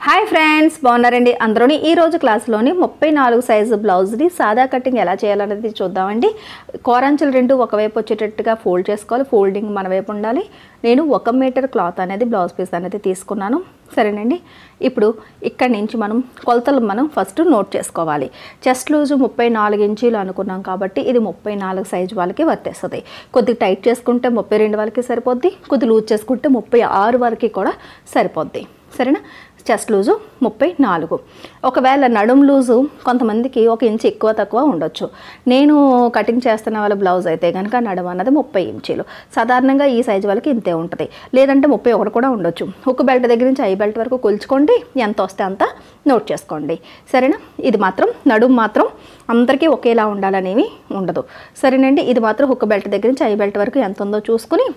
Hi friends, బాగున్నారండి అందరూని. ఈ రోజు క్లాస్లోని 34 సైజు బ్లౌజ్ని సాదా కటింగ్ ఎలా చేయాలనేది చూద్దామండి. కోరంచులు రెండు ఒకవైపు వచ్చేటట్టుగా ఫోల్డ్ చేసుకోవాలి. ఫోల్డింగ్ మన వైపు ఉండాలి. నేను 1 మీటర్ క్లాత్ అనేది బ్లౌజ్ పీస్ అనేది తీసుకున్నాను. సరేనండి. ఇప్పుడు ఇక్కడి నుంచి మనం కొలతలు ఫస్ట్ నోట్ చేసుకోవాలి. చెస్ట్ లూజు 34 ఇంచీలు అనుకున్నాం కాబట్టి ఇది 34 సైజు వాళ్ళకి వర్తిస్తుంది. కొద్దిగా టైట్ చేసుకుంటే 32 వాళ్ళకి సరిపోద్ది, కొద్దిగా లూజ్ చేసుకుంటే 36 వరకు కూడా సరిపోద్ది. సరేనా? Chest loose 34. ఒకవేళ నడుం లూజు కొంతమందికి 1 ఇంచు ఎక్కువ తక్కువ ఉండొచ్చు. నేను కటింగ్ చేస్తున్న వాళ్ళ బ్లౌజ్ అయితే కనుక నడుం అన్నది 30 ఇంచీలు. సాధారణంగా ఈ సైజు వాళ్ళకి ఇంతే ఉంటుంది, లేదంటే 31 కూడా ఉండొచ్చు. హుక్ బెల్ట్ దగ్గర నుంచి ఐ బెల్ట్ వరకు కొలుచుకోండి, ఎంత వస్తే అంత నోట్ చేసుకోండి. సరేనా? ఇది మాత్రం నడుం మాత్రం అందరికీ ఒకేలా ఉండాలనేవి ఉండదు. సరేనండి. ఇది మాత్రం హుక్ బెల్ట్ దగ్గర నుంచి ఐ బెల్ట్ వరకు ఎంత ఉందో చూసుకుని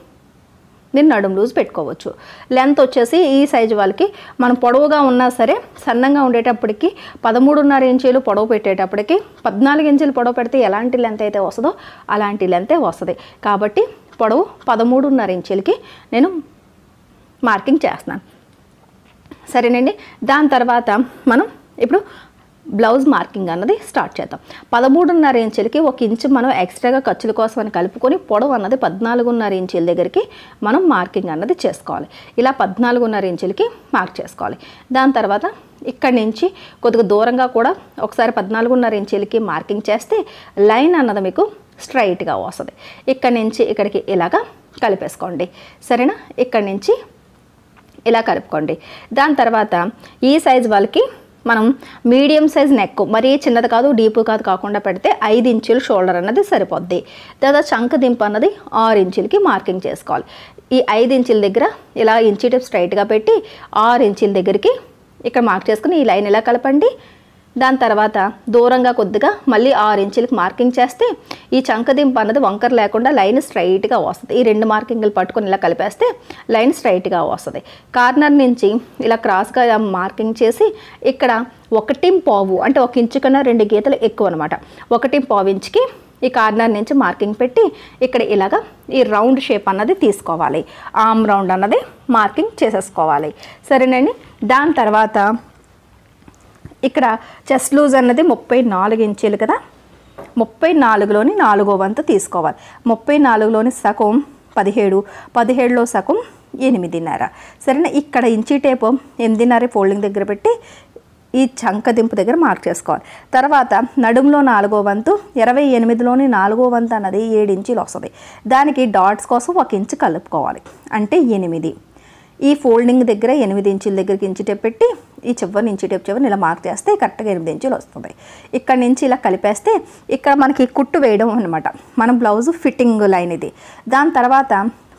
నేను నడుం లూజ్ పెట్టుకోవచ్చు. లెంత్ వచ్చేసి ఈ సైజు వాళ్ళకి మనం పొడవుగా ఉన్నా సరే సన్నంగా ఉండేటప్పటికి 13.5 ఇంచీలు పొడవు పెట్టేటప్పటికి 14 ఇంచీలు పొడవు పెడితే ఎలాంటి లెంత్ అయితే వస్తుందో అలాంటి లెంతే వస్తుంది. కాబట్టి పొడవు 13.5 ఇంచీలకి నేను మార్కింగ్ చేస్తున్నాను. సరేనండి. దాని తర్వాత మనం ఇప్పుడు బ్లౌజ్ మార్కింగ్ అన్నది స్టార్ట్ చేద్దాం. 13.5 ఇంచులకి 1 ఇంచు మనం ఎక్స్ట్రాగా ఖర్చుల కోసం అని కలుపుకొని పొడవు అన్నది 14.5 ఇంచుల దగ్గరికి మనం మార్కింగ్ అన్నది చేసుకోవాలి. ఇలా 14.5 ఇంచులకి మార్క్ చేసుకోవాలి. దాని తర్వాత ఇక్కడి నుంచి కొద్దిగా దూరంగా కూడా ఒకసారి 14.5 ఇంచులకి మార్కింగ్ చేస్తే లైన్ అన్నది మీకు స్ట్రైట్గా వస్తుంది. ఇక్కడి నుంచి ఇక్కడికి ఇలాగా కలిపేసుకోండి. సరేనా? ఇక్కడి నుంచి ఇలా కలుపుకోండి. దాని తర్వాత ఈ సైజ్ వాళ్ళకి మనం మీడియం సైజ్ నెక్, మరీ చిన్నది కాదు డీప్ కాదు కాకుండా పెడితే 5 ఇంచులు షోల్డర్ అన్నది సరిపోద్ది. తర్వాత చంక దింపు అన్నది 6 ఇంచులకి మార్కింగ్ చేసుకోవాలి. ఈ 5 ఇంచుల దగ్గర ఇలా ఇంచీ టేప్ స్ట్రైట్గా పెట్టి 6 ఇంచుల దగ్గరికి ఇక్కడ మార్క్ చేసుకుని ఈ లైన్ ఇలా కలపండి. దాని తర్వాత దూరంగా కొద్దిగా మళ్ళీ 6 ఇంచులకి మార్కింగ్ చేస్తే ఈ చంకదింపు అన్నది వంకర లేకుండా లైన్ స్ట్రైట్గా వస్తుంది. ఈ 2 మార్కింగ్లు పట్టుకొని ఇలా కలిపేస్తే లైన్ స్ట్రైట్గా వస్తుంది. కార్నర్ నుంచి ఇలా క్రాస్గా మార్కింగ్ చేసి ఇక్కడ 1.5 అంటే 1 ఇంచు కన్నా 2 గీతలు ఎక్కువ అనమాట. 1.5 ఇంచుకి ఈ కార్నర్ నుంచి మార్కింగ్ పెట్టి ఇక్కడ ఇలాగా ఈ రౌండ్ షేప్ అన్నది తీసుకోవాలి. ఆర్మ్ రౌండ్ అన్నది మార్కింగ్ చేసేసుకోవాలి. సరేనండి. దాని తర్వాత ఇక్కడ చెస్ట్ లూజ్ అన్నది 34 ఇంచీలు కదా, 34లోని 4వ వంతు తీసుకోవాలి. 34లోని సగం 17, 17లో సగం 8.5. సరేనా? ఇక్కడ ఇంచీ టేపు 8.5 ఫోల్డింగ్ దగ్గర పెట్టి ఈ చంక దింపు దగ్గర మార్క్ చేసుకోవాలి. తర్వాత నడుములో 4వ వంతు 28లోని 4వ వంతు అన్నది 7 ఇంచీలు వస్తుంది. దానికి డాట్స్ కోసం 1 ఇంచు కలుపుకోవాలి, అంటే 8. ఈ ఫోల్డింగ్ దగ్గర 8 ఇంచుల దగ్గరికి ఇంచు టేప్ పెట్టి ఈ చివరిని ఇంచు టేప్ చివరిని ఇలా మార్క్ చేస్తే కరెక్ట్గా 8 ఇంచులు వస్తుంది. ఇక్కడ నుంచి ఇలా కలిపేస్తే ఇక్కడ మనకి కుట్టు వేయడం అనమాట. మన బ్లౌజ్ ఫిట్టింగ్ లైన్ ఇది. దాని తర్వాత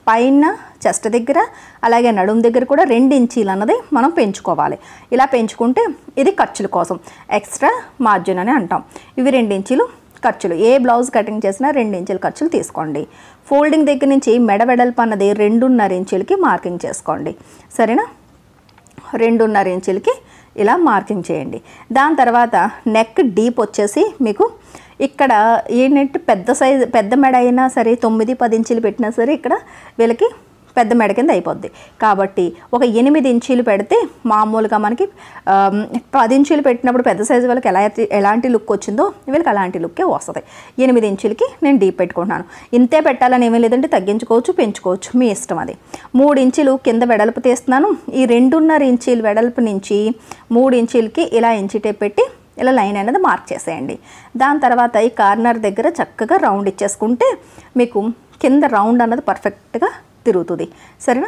పైన చెస్ట్ దగ్గర అలాగే నడుము దగ్గర కూడా 2 ఇంచీలు అన్నది మనం పెంచుకోవాలి. ఇలా పెంచుకుంటే ఇది ఖర్చుల కోసం ఎక్స్ట్రా మార్జిన్ అని అంటాం. ఇవి 2 ఇంచీలు ఖర్చులు. ఏ బ్లౌజ్ కటింగ్ చేసినా 2 ఇంచుల ఖర్చులు తీసుకోండి. ఫోల్డింగ్ దగ్గర నుంచి మెడ వెడల్పు అన్నది 2.5 ఇంచులకి మార్కింగ్ చేసుకోండి. సరేనా? 2.5 ఇంచులకి ఇలా మార్కింగ్ చేయండి. దాని తర్వాత నెక్ డీప్ వచ్చేసి మీకు ఇక్కడ ఏంటంటే పెద్ద మెడ అయినా సరే 9-10 ఇంచులు పెట్టినా సరే ఇక్కడ వీళ్ళకి పెద్ద మెడ కింద అయిపోద్ది. కాబట్టి ఒక 8 ఇంచీలు పెడితే మామూలుగా మనకి 10 ఇంచులు పెట్టినప్పుడు పెద్ద సైజు వాళ్ళకి ఎలాంటి లుక్ వచ్చిందో వీళ్ళకి అలాంటి లుక్కే వస్తుంది. 8 ఇంచులకి నేను డీప్ పెట్టుకుంటున్నాను. ఇంతే పెట్టాలని ఏమీ లేదంటే తగ్గించుకోవచ్చు, పెంచుకోవచ్చు, మీ ఇష్టం అది. 3 ఇంచులు కింద వెడల్పు తీస్తున్నాను. ఈ 2.5 ఇంచీలు వెడల్పు నుంచి 3 ఇంచులకి ఇలా ఇంచీ టేప్ పెట్టి ఇలా లైన్ అనేది మార్క్ చేసేయండి. దాని తర్వాత ఈ కార్నర్ దగ్గర చక్కగా రౌండ్ ఇచ్చేసుకుంటే మీకు కింద రౌండ్ అన్నది పర్ఫెక్ట్గా తిరుగుతుంది. సరేనా?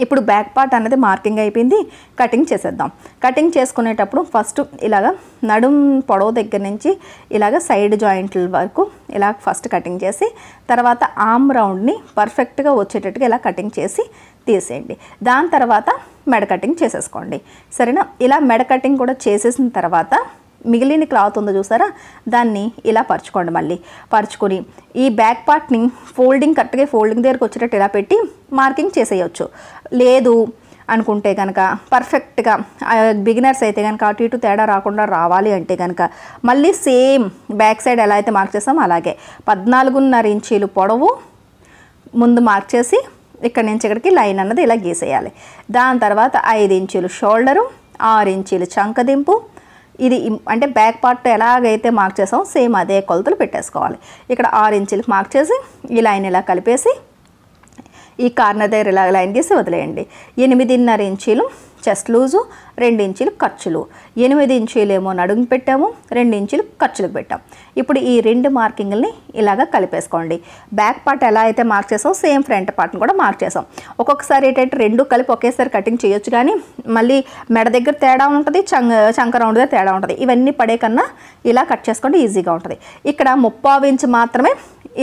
ఇప్పుడు బ్యాక్ పార్ట్ అనేది మార్కింగ్ అయిపోయింది. కటింగ్ చేసేద్దాం. కటింగ్ చేసుకునేటప్పుడు ఫస్ట్ ఇలాగా నడుం పొడవు దగ్గర నుంచి ఇలాగ సైడ్ జాయింట్ల వరకు ఇలా ఫస్ట్ కటింగ్ చేసి తర్వాత ఆర్మ్ రౌండ్ని పర్ఫెక్ట్గా వచ్చేటట్టుగా ఇలా కటింగ్ చేసి తీసేయండి. దాని తర్వాత మెడ కటింగ్ చేసేసుకోండి. సరేనా? ఇలా మెడ కటింగ్ కూడా చేసేసిన తర్వాత మిగిలిన క్లాత్ ఉందో చూసారా, దాన్ని ఇలా పరుచుకోండి. మళ్ళీ పరుచుకొని ఈ బ్యాక్ పార్ట్ని కరెక్ట్గా ఫోల్డింగ్ దగ్గరకు వచ్చేటట్టు ఇలా పెట్టి మార్కింగ్ చేసేయచ్చు. లేదు అనుకుంటే కనుక పర్ఫెక్ట్గా బిగినర్స్ అయితే కనుక అటు ఇటు తేడా రాకుండా రావాలి అంటే కనుక మళ్ళీ సేమ్ బ్యాక్ సైడ్ ఎలా అయితే మార్క్ చేస్తామో అలాగే 14.5 ఇంచీలు పొడవు ముందు మార్క్ చేసి ఇక్కడ నుంచి ఇక్కడికి లైన్ అన్నది ఇలా గీసేయాలి. దాని తర్వాత 5 ఇంచులు షోల్డరు, 6 ఇంచులు చంకదింపు. ఇది అంటే బ్యాక్ పార్ట్ ఎలాగైతే మార్క్ చేసామో సేమ్ అదే కొలతలు పెట్టేసుకోవాలి. ఇక్కడ 6 ఇంచులకు మార్క్ చేసి ఈ లైన్ ఇలా కలిపేసి ఈ కార్నర్ దగ్గర ఇలా లైన్ గీసి వదిలేయండి. 8.5 ఇంచీలు చెస్ట్ లూజు, 2 ఇంచులు ఖర్చులు, 8 ఇంచులేమో నడుము పెట్టాము, 2 ఇంచులు ఖర్చులకు పెట్టాం. ఇప్పుడు ఈ 2 మార్కింగ్ని ఇలాగ కలిపేసుకోండి. బ్యాక్ పార్ట్ ఎలా అయితే మార్క్ చేసాం సేమ్ ఫ్రంట్ పార్ట్ని కూడా మార్క్ చేసాం. ఒక్కొక్కసారి ఏంటంటే 2 కలిపి ఒకేసారి కటింగ్ చేయొచ్చు, కానీ మళ్ళీ మెడ దగ్గర తేడా ఉంటుంది, చంక రౌండ్ దగ్గర తేడా ఉంటుంది. ఇవన్నీ పడే కన్నా ఇలా కట్ చేసుకోండి, ఈజీగా ఉంటుంది. ఇక్కడ 3/4 ఇంచు మాత్రమే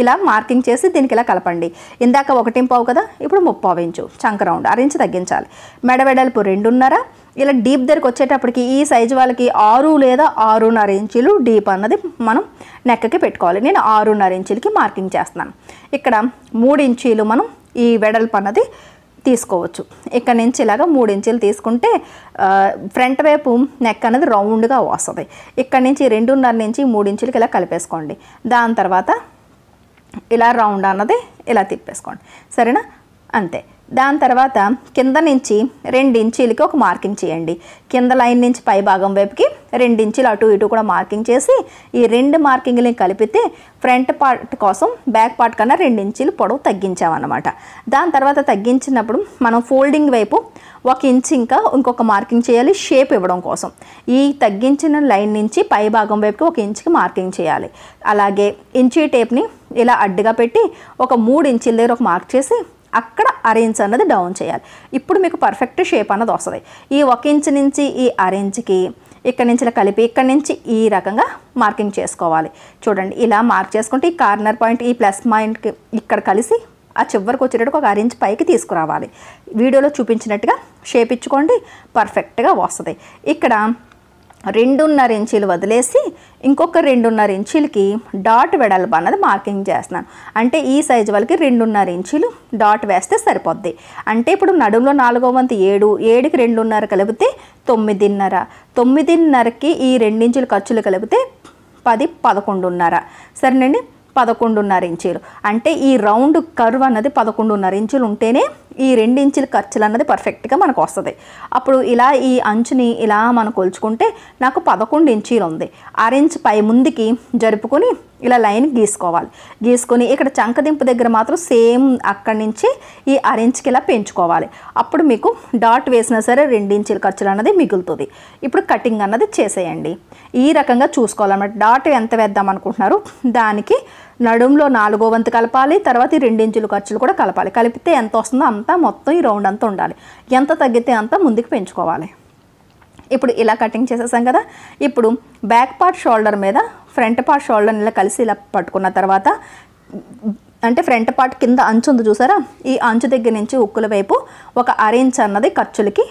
ఇలా మార్కింగ్ చేసి దీనికి ఇలా కలపండి. ఇందాక 1.5 కదా, ఇప్పుడు 3/4 ఇంచు చంక రౌండ్ 6 ఇంచు తగ్గించాలి. మెడ వెడల్పు 2.5. ఇలా డీప్ దగ్గరికి వచ్చేటప్పటికి ఈ సైజు వాళ్ళకి 6 లేదా 6.5 ఇంచులు డీప్ అన్నది మనం నెక్కకి పెట్టుకోవాలి. నేను 6.5 ఇంచులకి మార్కింగ్ చేస్తున్నాను. ఇక్కడ 3 ఇంచీలు మనం ఈ వెడల్పు అన్నది తీసుకోవచ్చు. ఇక్కడ నుంచి ఇలాగ 3 ఇంచులు తీసుకుంటే ఫ్రంట్ వైపు నెక్ అనేది రౌండ్గా వస్తుంది. ఇక్కడ నుంచి 2.5 నుంచి 3 ఇంచులకి ఇలా కలిపేసుకోండి. దాని తర్వాత ఇలా రౌండ్ అన్నది ఇలా తిప్పేసుకోండి, సరేనా? అంతే. దాని తర్వాత కింద నుంచి 2 ఇంచీలకి ఒక మార్కింగ్ చేయండి. కింద లైన్ నుంచి పై భాగం వైపుకి 2 ఇంచులు అటు ఇటు కూడా మార్కింగ్ చేసి ఈ 2 మార్కింగ్ని కలిపితే ఫ్రంట్ పార్ట్ కోసం బ్యాక్ పార్ట్ కన్నా 2 ఇంచులు పొడవు తగ్గించామన్నమాట. దాని తర్వాత తగ్గించినప్పుడు మనం ఫోల్డింగ్ వైపు 1 ఇంచ్ ఇంకా ఇంకొక మార్కింగ్ చేయాలి షేప్ ఇవ్వడం కోసం. ఈ తగ్గించిన లైన్ నుంచి పై భాగం వైపుకి 1 ఇంచుకి మార్కింగ్ చేయాలి. అలాగే ఇంచీ టేప్ని ఇలా అడ్డుగా పెట్టి ఒక 3 ఇంచుల దగ్గర ఒక మార్క్ చేసి అక్కడ 1/2 ఇంచ్ అన్నది డౌన్ చేయాలి. ఇప్పుడు మీకు పర్ఫెక్ట్ షేప్ అన్నది వస్తుంది. ఈ 1 ఇంచ్ నుంచి ఈ 1/2 ఇంచ్కి ఇక్కడ నుంచి ఇలా కలిపి ఇక్కడ నుంచి ఈ రకంగా మార్కింగ్ చేసుకోవాలి. చూడండి, ఇలా మార్క్ చేసుకుంటే ఈ కార్నర్ పాయింట్ ఈ ప్లస్ పాయింట్కి ఇక్కడ కలిసి ఆ చివరికి వచ్చేటట్టు ఒక 1/2 ఇంచ్ పైకి తీసుకురావాలి. వీడియోలో చూపించినట్టుగా షేప్ ఇచ్చుకోండి, పర్ఫెక్ట్గా వస్తుంది. ఇక్కడ 2.5 ఇంచులు వదిలేసి ఇంకొక 2.5 ఇంచులకి డాట్ వెడల్పు అన్నది మార్కింగ్ చేస్తున్నాను. అంటే ఈ సైజు వాళ్ళకి 2.5 ఇంచులు డాట్ వేస్తే సరిపోద్ది. అంటే ఇప్పుడు నడుములో 4వ వంతు 7, 7కి 2.5 కలిపితే 9.5, 9.5కి ఈ 2 ఇంచులు ఖర్చులు కలిపితే 10, 11.5. సరేనండి, 11.5 ఇంచులు. అంటే ఈ రౌండ్ కర్వ్ అన్నది 11.5 ఇంచులు ఉంటేనే ఈ 2 ఇంచుల ఖర్చులు అన్నది పర్ఫెక్ట్గా మనకు వస్తుంది. అప్పుడు ఇలా ఈ అంచుని ఇలా మనం కొలుచుకుంటే నాకు 11 ఇంచీలు ఉంది. 1/2 ఇంచ్ పై ముందుకి జరుపుకొని ఇలా లైన్ గీసుకోవాలి. గీసుకొని ఇక్కడ చంకదింపు దగ్గర మాత్రం సేమ్ అక్కడి నుంచి ఈ 1/2 ఇంచ్కి ఇలా పెంచుకోవాలి. అప్పుడు మీకు డాట్ వేసినా సరే 2 ఇంచుల ఖర్చులు అన్నది మిగులుతుంది. ఇప్పుడు కటింగ్ అన్నది చేసేయండి. ఈ రకంగా చూసుకోవాలన్నమాట. డాట్ ఎంత వేద్దాం అనుకుంటున్నారు దానికి నడుములో 4వ వంతు కలపాలి, తర్వాత ఈ 2 ఇంచుల ఖర్చులు కూడా కలపాలి. కలిపితే ఎంత వస్తుందో అంతా మొత్తం ఈ రౌండ్ అంతా ఉండాలి. ఎంత తగ్గితే అంత ముందుకు పెంచుకోవాలి. ఇప్పుడు ఇలా కటింగ్ చేసేసాం కదా. ఇప్పుడు బ్యాక్ పార్ట్ షోల్డర్ మీద ఫ్రంట్ పార్ట్ షోల్డర్ని ఇలా కలిసి ఇలా పట్టుకున్న తర్వాత అంటే ఫ్రంట్ పార్ట్ కింద అంచు ఉంది చూసారా, ఈ అంచు దగ్గర నుంచి ఉక్కుల వైపు ఒక 1/2 ఇంచ్ అన్నది ఖర్చులకి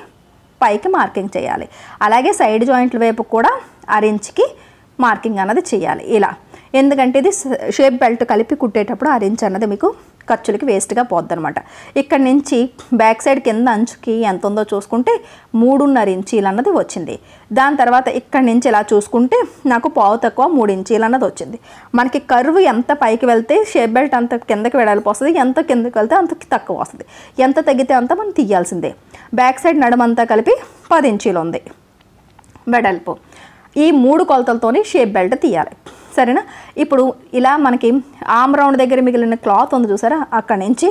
పైకి మార్కింగ్ చేయాలి. అలాగే సైడ్ జాయింట్ల వైపు కూడా 1/2 ఇంచ్కి మార్కింగ్ అన్నది చేయాలి ఇలా. ఎందుకంటే ఇది షేప్ బెల్ట్ కలిపి కుట్టేటప్పుడు 1/2 ఇంచ్ అన్నది మీకు ఖర్చులకి వేస్ట్గా పోద్ది అనమాట. ఇక్కడ నుంచి బ్యాక్ సైడ్ కింద అంచుకి ఎంత ఉందో చూసుకుంటే 3.5 ఇంచీలు అన్నది వచ్చింది. దాని తర్వాత ఇక్కడ నుంచి ఇలా చూసుకుంటే నాకు పావు తక్కువ 3 ఇంచీలు అన్నది వచ్చింది. మనకి కర్వ్ ఎంత పైకి వెళ్తే షేప్ బెల్ట్ అంత కిందకి వెడల్పు వస్తుంది, ఎంత కిందకి వెళ్తే అంత తక్కువ వస్తుంది. ఎంత తగ్గితే అంత మనం తీయాల్సిందే. బ్యాక్ సైడ్ నడుమంతా కలిపి 10 ఇంచీలు ఉంది వెడల్పు. ఈ 3 కొలతలతోని షేప్ బెల్ట్ తీయాలి, సరేనా? ఇప్పుడు ఇలా మనకి ఆమ్ రౌండ్ దగ్గర మిగిలిన క్లాత్ ఉంది చూసారా, అక్కడ నుంచి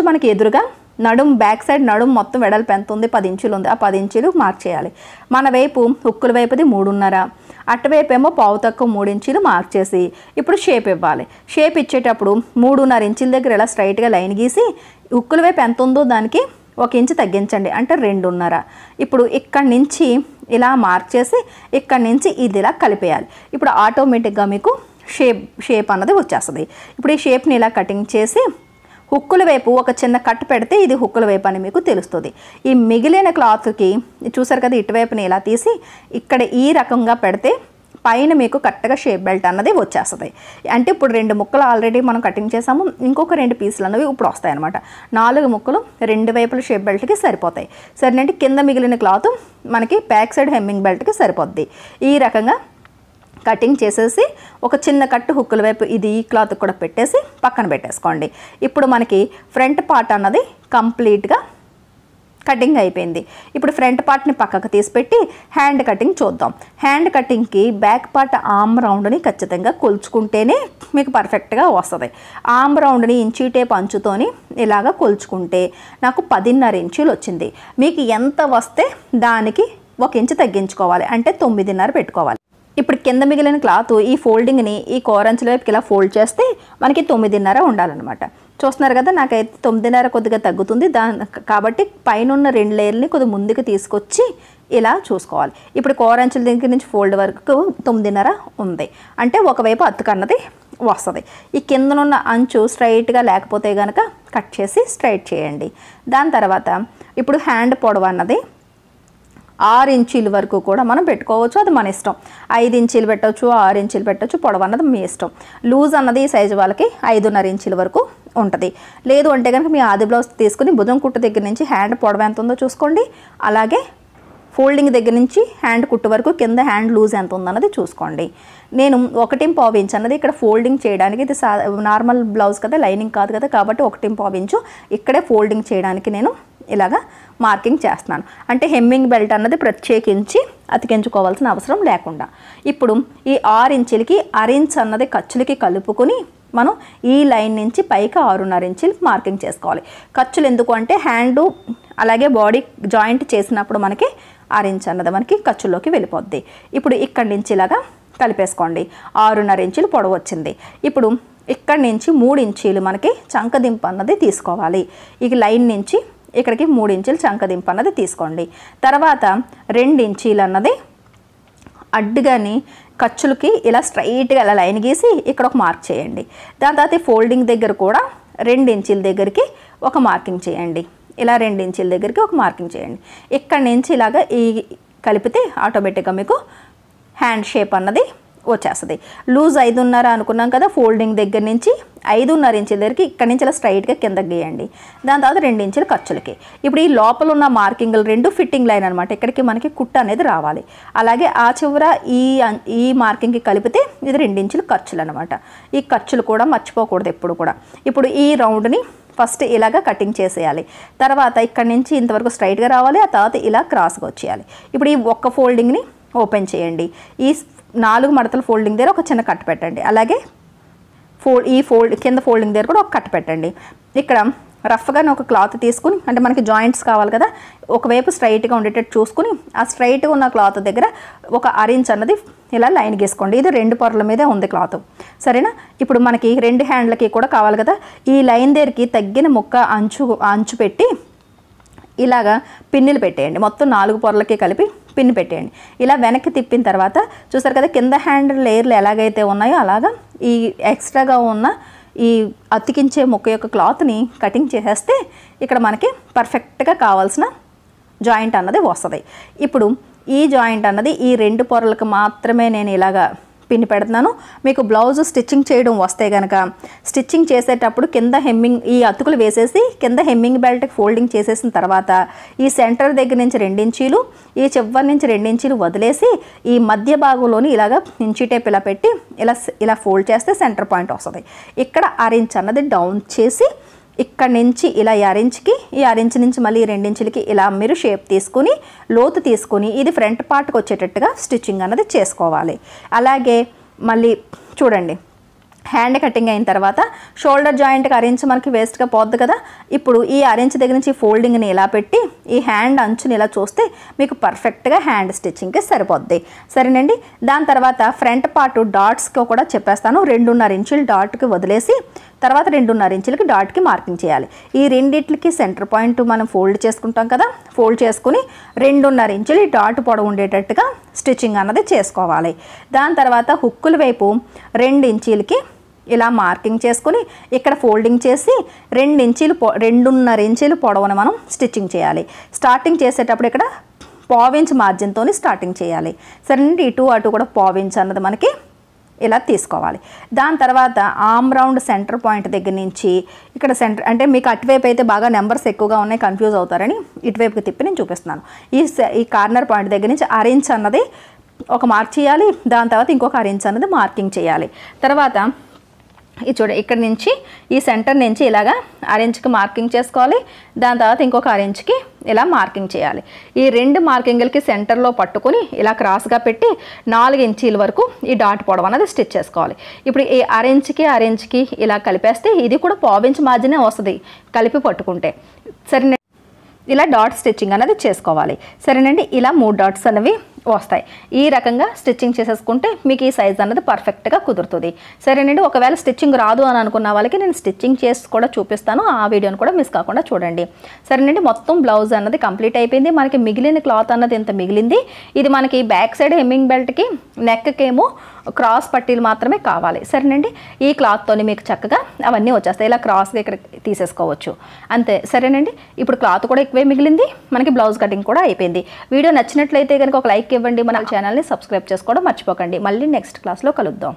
మనకి ఎదురుగా నడుము బ్యాక్ సైడ్ నడుము మొత్తం వెడల్పు ఎంత ఉంది, 10 ఇంచులు ఉంది. ఆ 10 ఇంచులు మార్క్ చేయాలి. మన వైపు హుక్కుల వైపుది 3.5, అటువైపు ఏమో పావు తక్కువ 3 ఇంచులు మార్క్ చేసి ఇప్పుడు షేప్ ఇవ్వాలి. షేప్ ఇచ్చేటప్పుడు 3.5 ఇంచుల దగ్గర ఇలా స్ట్రైట్గా లైన్ గీసి హుక్కుల వైపు ఎంత ఉందో దానికి 1 ఇంచు తగ్గించండి, అంటే 2.5. ఇప్పుడు ఇక్కడి నుంచి ఇలా మార్క్ చేసి ఇక్కడి నుంచి ఇది ఇలా కలిపేయాలి. ఇప్పుడు ఆటోమేటిక్గా మీకు షేప్ అన్నది వచ్చేస్తుంది. ఇప్పుడు ఈ షేప్ని ఇలా కటింగ్ చేసి హుక్కుల వైపు ఒక చిన్న కట్ పెడితే ఇది హుక్కుల వైపు అని మీకు తెలుస్తుంది. ఈ మిగిలిన క్లాత్కి చూసారు కదా, ఇటువైపుని ఇలా తీసి ఇక్కడ ఈ రకంగా పెడితే పైన మీకు కరెక్ట్గా షేప్ బెల్ట్ అన్నది వచ్చేస్తుంది. అంటే ఇప్పుడు 2 ముక్కలు ఆల్రెడీ మనం కటింగ్ చేసాము, ఇంకొక 2 పీసులు అన్నవి ఇప్పుడు వస్తాయి అనమాట. 4 ముక్కలు 2 వైపుల షేప్ బెల్ట్కి సరిపోతాయి. సరేనండి, కింద మిగిలిన క్లాత్ మనకి బ్యాక్ సైడ్ హెమ్మింగ్ బెల్ట్కి సరిపోద్ది. ఈ రకంగా కటింగ్ చేసేసి ఒక చిన్న కట్టు హుక్కుల వైపు ఇది ఈ క్లాత్ కూడా పెట్టేసి పక్కన పెట్టేసుకోండి. ఇప్పుడు మనకి ఫ్రంట్ పార్ట్ అన్నది కంప్లీట్గా కటింగ్ అయిపోయింది. ఇప్పుడు ఫ్రంట్ పార్ట్ని పక్కకు తీసిపెట్టి హ్యాండ్ కటింగ్ చూద్దాం. హ్యాండ్ కటింగ్కి బ్యాక్ పార్ట్ ఆర్మ్ రౌండ్ని ఖచ్చితంగా కొలుచుకుంటేనే మీకు పర్ఫెక్ట్గా వస్తుంది. ఆర్మ్ రౌండ్ని ఇంచీ టేప్ అంచుతోని ఇలాగ కొలుచుకుంటే నాకు 10.5 ఇంచులు వచ్చింది. మీకు ఎంత వస్తే దానికి 1 ఇంచు తగ్గించుకోవాలి, అంటే 9.5 పెట్టుకోవాలి. ఇప్పుడు కింద మిగిలిన క్లాత్ ఈ ఫోల్డింగ్ని ఈ కోరంచుల వైపుకి ఇలా ఫోల్డ్ చేస్తే మనకి 9.5 ఉండాలన్నమాట. చూస్తున్నారు కదా, నాకైతే 9.5 కొద్దిగా తగ్గుతుంది. కాబట్టి పైన ఉన్న 2 లేయర్ని కొద్దిగా ముందుకు తీసుకొచ్చి ఇలా చూసుకోవాలి. ఇప్పుడు కోరంచుల దగ్గర నుంచి ఫోల్డ్ వరకు 9.5 ఉంది, అంటే ఒకవైపు అతుకన్నది వస్తుంది. ఈ కిందనున్న అంచు స్ట్రైట్గా లేకపోతే కనుక కట్ చేసి స్ట్రైట్ చేయండి. దాని తర్వాత ఇప్పుడు హ్యాండ్ పొడవు అన్నది 6 ఇంచీల వరకు కూడా మనం పెట్టుకోవచ్చు, అది మన ఇష్టం. 5 ఇంచీలు పెట్టవచ్చు, 6 ఇంచీలు పెట్టవచ్చు, పొడవు అన్నది మీ ఇష్టం. లూజ్ అన్నది సైజు వాళ్ళకి 5.5 ఇంచీల వరకు ఉంటుంది. లేదు అంటే కనుక మీ ఆది బ్లౌజ్ తీసుకుని భుజం కుట్టు దగ్గర నుంచి హ్యాండ్ పొడవు ఎంత ఉందో చూసుకోండి. అలాగే ఫోల్డింగ్ దగ్గర నుంచి హ్యాండ్ కుట్టు వరకు కింద హ్యాండ్ లూజ్ ఎంత ఉందన్నది చూసుకోండి. నేను 1.5 ఇంచ్ అన్నది ఇక్కడ ఫోల్డింగ్ చేయడానికి, ఇది నార్మల్ బ్లౌజ్ కదా, లైనింగ్ కాదు కదా, కాబట్టి 1.5 ఇంచు ఇక్కడే ఫోల్డింగ్ చేయడానికి నేను ఇలాగా మార్కింగ్ చేస్తున్నాను. అంటే హెమ్మింగ్ బెల్ట్ అన్నది ప్రత్యేకించి అతికించుకోవాల్సిన అవసరం లేకుండా. ఇప్పుడు ఈ 6 ఇంచులకి 1/2 ఇంచ్ అన్నది ఖర్చులకి కలుపుకొని మనం ఈ లైన్ నుంచి పైకి 6.5 ఇంచులు మార్కింగ్ చేసుకోవాలి. ఖర్చులు ఎందుకు అంటే హ్యాండు అలాగే బాడీ జాయింట్ చేసినప్పుడు మనకి 6 ఇంచ్ అన్నది మనకి ఖర్చుల్లోకి వెళ్ళిపోద్ది. ఇప్పుడు ఇక్కడి నుంచి ఇలాగా కలిపేసుకోండి. 6.5 ఇంచులు పొడవు వచ్చింది. ఇప్పుడు ఇక్కడి నుంచి 3 ఇంచీలు మనకి చంకదింపు అన్నది తీసుకోవాలి. ఈ లైన్ నుంచి ఇక్కడికి 3 ఇంచులు చంకదింపు అన్నది తీసుకోండి. తర్వాత 2 ఇంచీలు అన్నది అడ్డుగాని ఖర్చులకి ఇలా స్ట్రైట్గా ఇలా లైన్ గీసి ఇక్కడ ఒక మార్క్ చేయండి. దాని తర్వాత ఫోల్డింగ్ దగ్గర కూడా 2 ఇంచీల దగ్గరికి ఒక మార్కింగ్ చేయండి. ఇలా 2 ఇంచీల దగ్గరికి ఒక మార్కింగ్ చేయండి. ఇక్కడి నుంచి ఇలాగా ఈ కలిపితే ఆటోమేటిక్గా మీకు హ్యాండ్ షేప్ అన్నది వచ్చేస్తుంది. లూజ్ 5.5 అనుకున్నాం కదా, ఫోల్డింగ్ దగ్గర నుంచి 5.5 ఇంచుల దగ్గరికి ఇక్కడ నుంచి ఇలా స్ట్రైట్గా కిందకి గీయండి. దాని తర్వాత 2 ఇంచులు ఖర్చులకి. ఇప్పుడు ఈ లోపల ఉన్న మార్కింగ్లు 2 ఫిట్టింగ్ లైన్ అనమాట, ఇక్కడికి మనకి కుట్టు అనేది రావాలి. అలాగే ఆ చివర ఈ మార్కింగ్కి కలిపితే ఇది 2 ఇంచులు ఖర్చులు అనమాట. ఈ ఖర్చులు కూడా మర్చిపోకూడదు ఎప్పుడు కూడా. ఇప్పుడు ఈ రౌండ్ని ఫస్ట్ ఇలాగా కటింగ్ చేసేయాలి. తర్వాత ఇక్కడ నుంచి ఇంతవరకు స్ట్రైట్గా రావాలి, ఆ తర్వాత ఇలా క్రాస్గా వచ్చేయాలి. ఇప్పుడు ఈ ఒక్క ఫోల్డింగ్ని ఓపెన్ చేయండి. ఈ 4 మడతల ఫోల్డింగ్ దగ్గర ఒక చిన్న కట్ పెట్టండి. అలాగే కింద ఫోల్డింగ్ దగ్గర కూడా ఒక కట్ పెట్టండి. ఇక్కడ రఫ్గానే ఒక క్లాత్ తీసుకుని, అంటే మనకి జాయింట్స్ కావాలి కదా, ఒకవైపు స్ట్రైట్గా ఉండేటట్టు చూసుకుని ఆ స్ట్రైట్గా ఉన్న క్లాత్ దగ్గర ఒక 1/2 ఇంచ్ అన్నది ఇలా లైన్ గీసుకోండి. ఇది 2 పొరల మీదే ఉంది క్లాత్, సరేనా. ఇప్పుడు మనకి 2 హ్యాండ్లకి కూడా కావాలి కదా, ఈ లైన్ దగ్గరికి తగ్గిన ముక్క అంచు పెట్టి ఇలాగా పిన్నులు పెట్టేయండి. మొత్తం 4 పొరలకి కలిపి పిన్ పెట్టేయండి. ఇలా వెనక్కి తిప్పిన తర్వాత చూసారు కదా, కింద హ్యాండ్ లేయర్లు ఎలాగైతే ఉన్నాయో అలాగా ఈ ఎక్స్ట్రాగా ఉన్న ఈ అతికించే ముక్క యొక్క క్లాత్ని కటింగ్ చేసేస్తే ఇక్కడ మనకి పర్ఫెక్ట్గా కావాల్సిన జాయింట్ అన్నది వస్తుంది. ఇప్పుడు ఈ జాయింట్ అన్నది ఈ 2 పొరలకు మాత్రమే నేను ఇలాగా పిన్ పెడుతున్నాను. మీకు బ్లౌజ్ స్టిచ్చింగ్ చేయడం వస్తే కనుక స్టిచ్చింగ్ చేసేటప్పుడు కింద హెమ్మింగ్ ఈ అతుకులు వేసేసి కింద హెమ్మింగ్ బెల్ట్కి ఫోల్డింగ్ చేసేసిన తర్వాత ఈ సెంటర్ దగ్గర నుంచి 2 ఇంచీలు, ఈ చివరి నుంచి 2 ఇంచీలు వదిలేసి ఈ మధ్య భాగంలోని ఇలాగా ఇంచీ టేప్ ఇలా పెట్టి ఇలా ఫోల్డ్ చేస్తే సెంటర్ పాయింట్ వస్తుంది. ఇక్కడ 1/2 ఇంచ్ అన్నది డౌన్ చేసి ఇక్కడి నుంచి ఇలా 1/2 ఇంచ్కి, ఈ 1/2 ఇంచ్ నుంచి మళ్ళీ 2 ఇంచులకి ఇలా మీరు షేప్ తీసుకుని లోతు తీసుకుని ఇది ఫ్రంట్ పార్ట్కి వచ్చేటట్టుగా స్టిచ్చింగ్ అన్నది చేసుకోవాలి. అలాగే మళ్ళీ చూడండి, హ్యాండ్ కటింగ్ అయిన తర్వాత షోల్డర్ జాయింట్కి 1/2 ఇంచ్ మనకి వేస్ట్గా పోద్ది కదా. ఇప్పుడు ఈ 1/2 ఇంచ్ దగ్గర నుంచి ఫోల్డింగ్ని ఇలా పెట్టి ఈ హ్యాండ్ అంచుని ఇలా చూస్తే మీకు పర్ఫెక్ట్గా హ్యాండ్ స్టిచ్చింగ్కి సరిపోద్ది, సరేనండి. దాని తర్వాత ఫ్రంట్ పార్ట్ డాట్స్కి కూడా చెప్పేస్తాను. 2.5 ఇంచులు డాట్కి వదిలేసి తర్వాత 2.5 ఇంచులకి డాట్కి మార్కింగ్ చేయాలి. ఈ రెండిట్లకి సెంటర్ పాయింట్ మనం ఫోల్డ్ చేసుకుంటాం కదా, ఫోల్డ్ చేసుకుని 2.5 ఇంచులు డాట్ పొడవు ఉండేటట్టుగా స్టిచ్చింగ్ అన్నది చేసుకోవాలి. దాని తర్వాత హుక్కుల వైపు 2 ఇంచీలకి ఇలా మార్కింగ్ చేసుకుని ఇక్కడ ఫోల్డింగ్ చేసి 2.5 ఇంచీలు పొడవును మనం స్టిచ్చింగ్ చేయాలి. స్టార్టింగ్ చేసేటప్పుడు ఇక్కడ 1/4 ఇంచ్ మార్జిన్తో స్టార్టింగ్ చేయాలి, సరేనండి. ఇటు అటు కూడా 1/4 ఇంచ్ అన్నది మనకి ఇలా తీసుకోవాలి. దాని తర్వాత ఆర్మ్ రౌండ్ సెంటర్ పాయింట్ దగ్గర నుంచి ఇక్కడ సెంటర్, అంటే మీకు అటువైపు అయితే బాగా నెంబర్స్ ఎక్కువగా ఉన్నాయి, కన్ఫ్యూజ్ అవుతారని ఇటువైపుకి తిప్పి నేను చూపిస్తున్నాను. ఈ కార్నర్ పాయింట్ దగ్గర నుంచి 1/2 ఇంచ్ అన్నది ఒక మార్క్ చేయాలి, దాని తర్వాత ఇంకొక అరెంజ్ అనేది మార్కింగ్ చేయాలి. తర్వాత ఇది చూడండి, ఇక్కడ నుంచి ఈ సెంటర్ నుంచి ఇలాగా అరెంజ్కి మార్కింగ్ చేసుకోవాలి, దాని తర్వాత ఇంకొక అరెంజ్కి ఇలా మార్కింగ్ చేయాలి. ఈ 2 మార్కింగ్లకి సెంటర్లో పట్టుకొని ఇలా క్రాస్గా పెట్టి 4 ఇంచీల వరకు ఈ డాట్ పొడవు అనేది స్టిచ్ చేసుకోవాలి. ఇప్పుడు ఈ అరెంజ్కి ఇలా కలిపేస్తే ఇది కూడా 1/4 ఇంచ్ మార్జినే వస్తుంది కలిపి పట్టుకుంటే. సరే, ఇలా డాట్ స్టిచ్చింగ్ అనేది చేసుకోవాలి. సరేనండి, ఇలా 3 డాట్స్ అనేవి వస్తాయి. ఈ రకంగా స్టిచ్చింగ్ చేసేసుకుంటే మీకు ఈ సైజ్ అనేది పర్ఫెక్ట్గా కుదురుతుంది. సరేనండి, ఒకవేళ స్టిచ్చింగ్ రాదు అని అనుకున్న వాళ్ళకి నేను స్టిచ్చింగ్ చేసి కూడా చూపిస్తాను, ఆ వీడియోని కూడా మిస్ కాకుండా చూడండి. సరేనండి, మొత్తం బ్లౌజ్ అన్నది కంప్లీట్ అయిపోయింది. మనకి మిగిలిన క్లాత్ అన్నది ఇంత మిగిలింది. ఇది మనకి బ్యాక్ సైడ్ హెమ్మింగ్ బెల్ట్కి నెక్కేమో క్రాస్ పట్టీలు మాత్రమే కావాలి. సరేనండి, ఈ క్లాత్తోని మీకు చక్కగా అవన్నీ వచ్చేస్తాయి. ఇలా క్రాస్గా ఇక్కడ తీసేసుకోవచ్చు అంతే. సరేనండి, ఇప్పుడు క్లాత్ కూడా ఎక్కువే మిగిలింది, మనకి బ్లౌజ్ కటింగ్ కూడా అయిపోయింది. వీడియో నచ్చినట్లయితే కనుక ఒక లైక్ ఇవ్వండి, మన ఛానల్ని సబ్స్క్రైబ్ చేసుకోవడం మర్చిపోకండి. మళ్ళీ నెక్స్ట్ క్లాస్లో కలుద్దాం.